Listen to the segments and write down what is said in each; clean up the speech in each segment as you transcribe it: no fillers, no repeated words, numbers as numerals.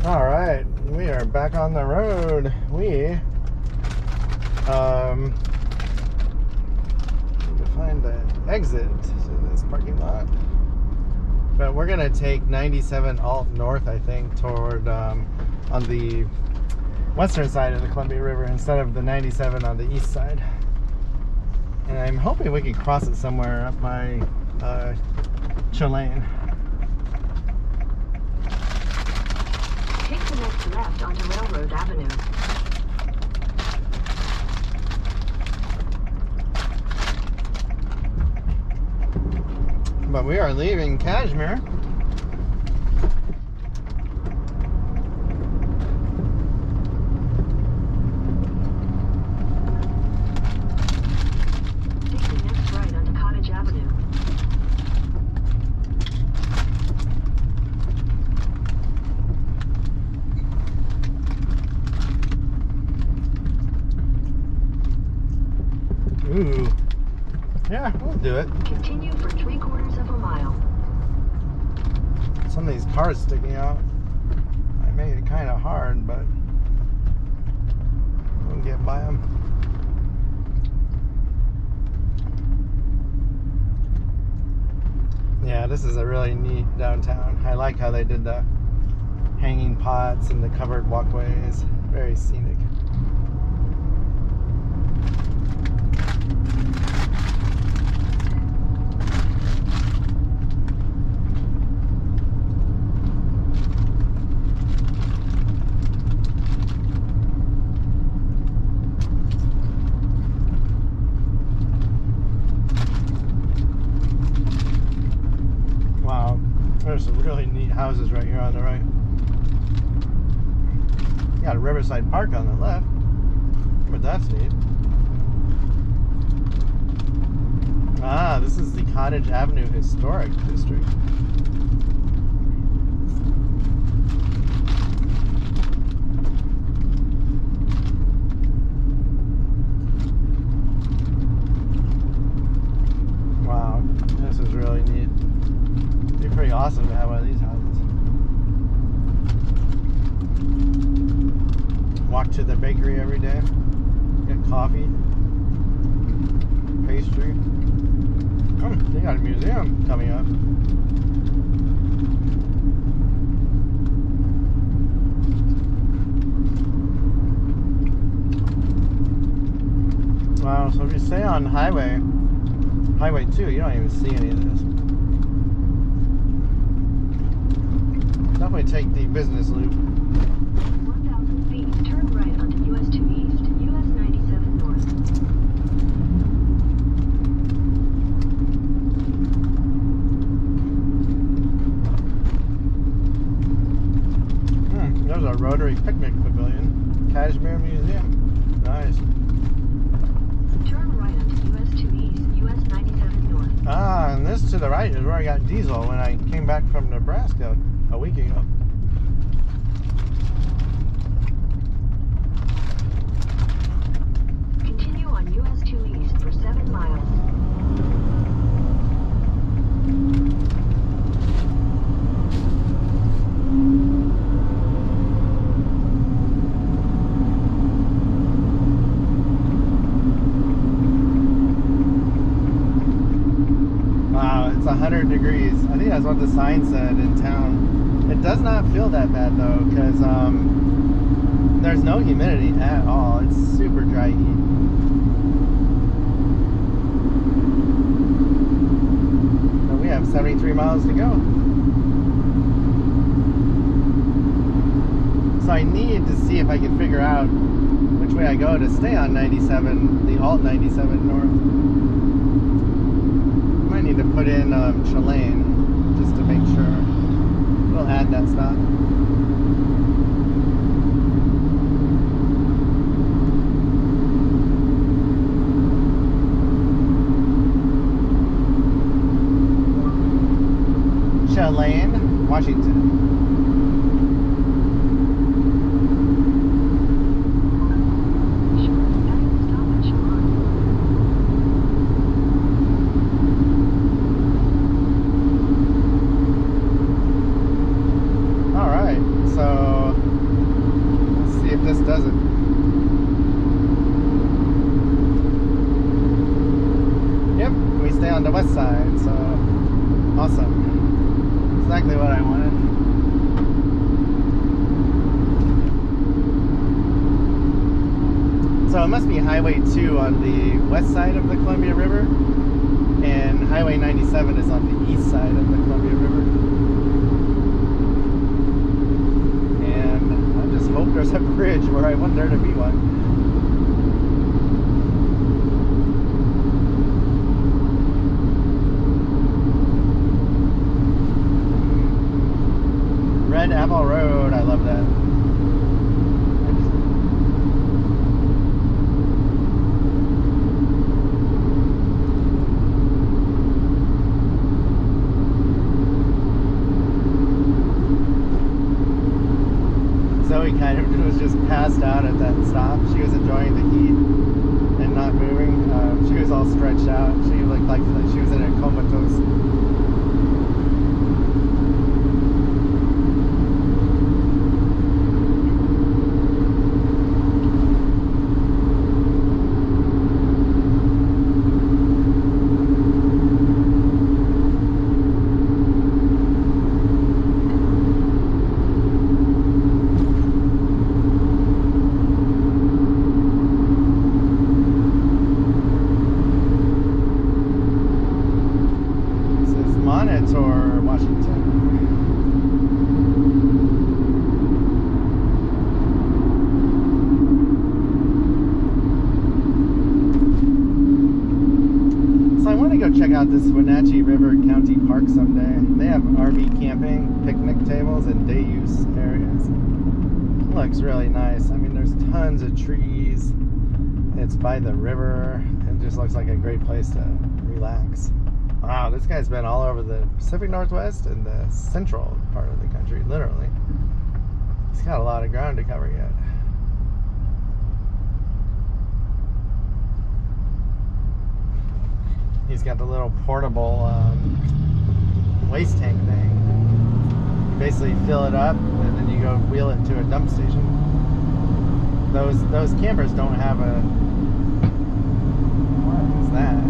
All right, we are back on the road. We need to find the exit to this parking lot. But we're gonna take 97 Alt North, I think, toward on the western side of the Columbia River instead of the 97 on the east side. And I'm hoping we can cross it somewhere up by Chilean. Take the next left onto Railroad Avenue. But we are leaving Cashmere. Take the next right onto Cottage Avenue. Ooh. Yeah, we'll do it. Continue for 3/4 of a mile. Some of these cars sticking out. I made it kind of hard, but we'll get by them. Yeah, this is a really neat downtown. I like how they did the hanging pots and the covered walkways. Very scenic. There's some really neat houses right here on the right. You got a Riverside Park on the left, but that's neat. Ah, this is the Cottage Avenue Historic District. Wow, this is really neat. It'd be pretty awesome to have one of these houses. Walk to the bakery every day, get coffee, pastry. Oh, they got a museum coming up. Wow, so if you stay on Highway 2, you don't even see any of this. Definitely take the business loop. 1,000 feet, turn right onto US 2 East, US 97 North. There's a Rotary Picnic Pavilion. Cashmere Museum. Nice. Turn right onto US 2 East, US 97 North. Ah, and this to the right is where I got diesel when I came back from Nebraska a week ago. Continue on US 2 East for 7 miles. Wow, it's 100 degrees. I think that's what the sign said in town. It does not feel that bad though, because there's no humidity at all. It's super dry heat. But we have 73 miles to go. So I need to see if I can figure out which way I go to stay on 97, the Alt 97 North. Might need to put in Chilean just to make sure. We'll add that stop. Chilean, Washington. So it must be Highway 2 on the west side of the Columbia River, and Highway 97 is on the east side of the Columbia River. And I just hope there's a bridge where I want there to be one. Red Apple Road, I love that. Zoe kind of was just passed out at that stop. She was enjoying the heat and not moving. She was all stretched out. She looked like she was in a comatose. Monitor, Washington. So I want to go check out this Wenatchee River County Park someday. They have RV camping, picnic tables, and day use areas. It looks really nice. I mean, there's tons of trees. It's by the river. It just looks like a great place to relax. Wow, this guy's been all over the Pacific Northwest and the central part of the country, literally. He's got a lot of ground to cover yet. He's got the little portable waste tank thing. You basically fill it up and then you go wheel it to a dump station. Those campers don't have a... What is that?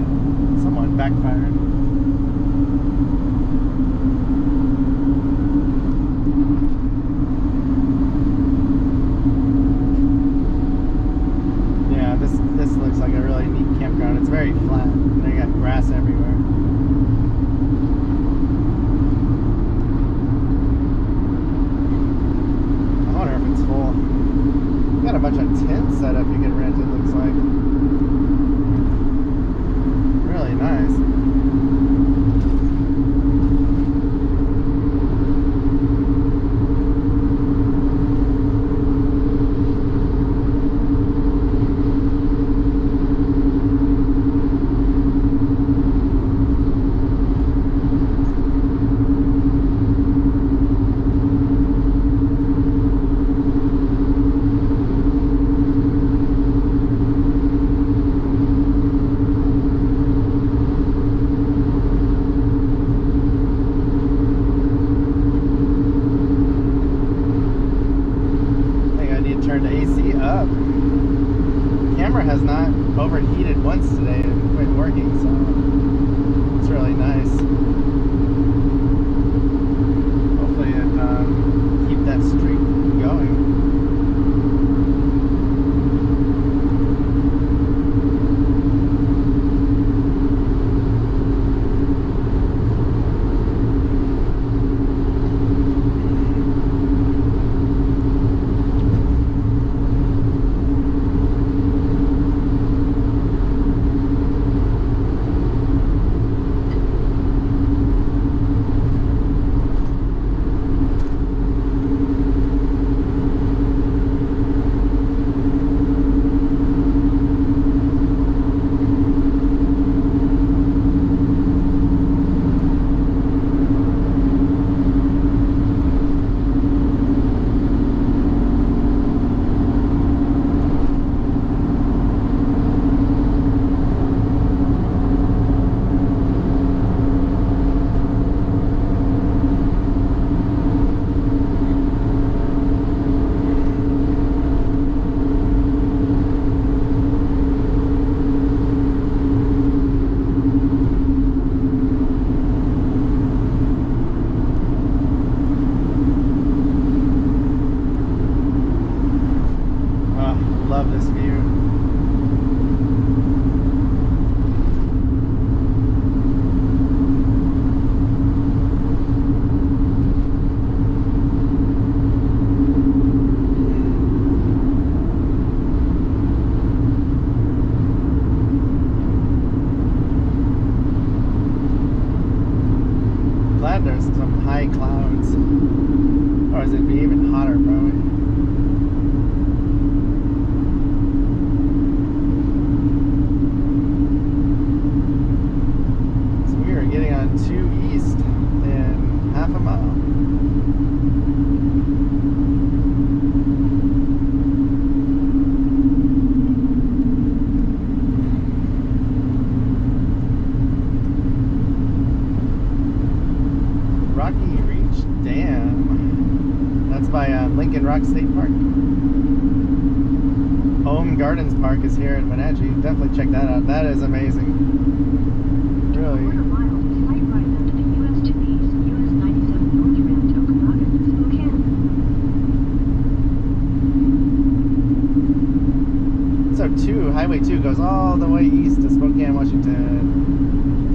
Someone backfired. Yeah, this looks like a really neat campground. It's very flat. And they got grass everywhere. I wonder if it's full. Got a bunch of tents set up you can rent, it looks like. Really nice. Turn the AC up. The camera has not overheated once today and quit working, so it's really nice. Hopefully it keep that streak going. Love this view. It's by Lincoln Rock State Park. Home Gardens Park is here in Wenatchee. Definitely check that out. That is amazing. Really. Quarter mile, slight right onto the US 2 East, US 97 North ramp to Okanagan, Spokane. So Highway 2 goes all the way east to Spokane, Washington.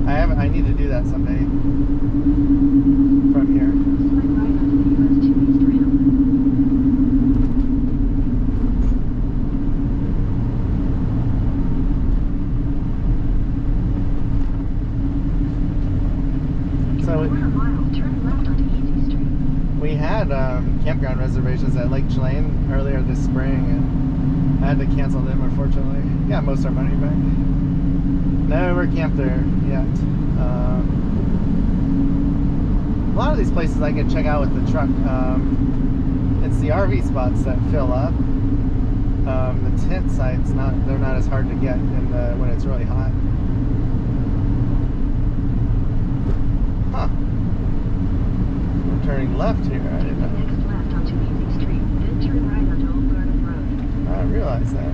I need to do that someday. From here. Slight right onto the US 2 East ramp. So Quarter mile, turn left onto Easy Street. we had campground reservations at Lake Chelan earlier this spring, and I had to cancel them, unfortunately. Got most of our money back. Never camped there yet. A lot of these places I can check out with the truck. It's the RV spots that fill up. The tent sites, they're not as hard to get when it's really hot. Huh. We're turning left here. I didn't know. Next left onto Easy Street, then turn right onto Old Garden Road. I didn't realize that.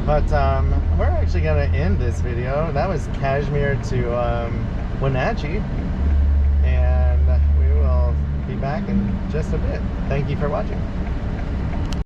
But we're actually going to end this video. That was Cashmere to Wenatchee. And we will be back in just a bit. Thank you for watching.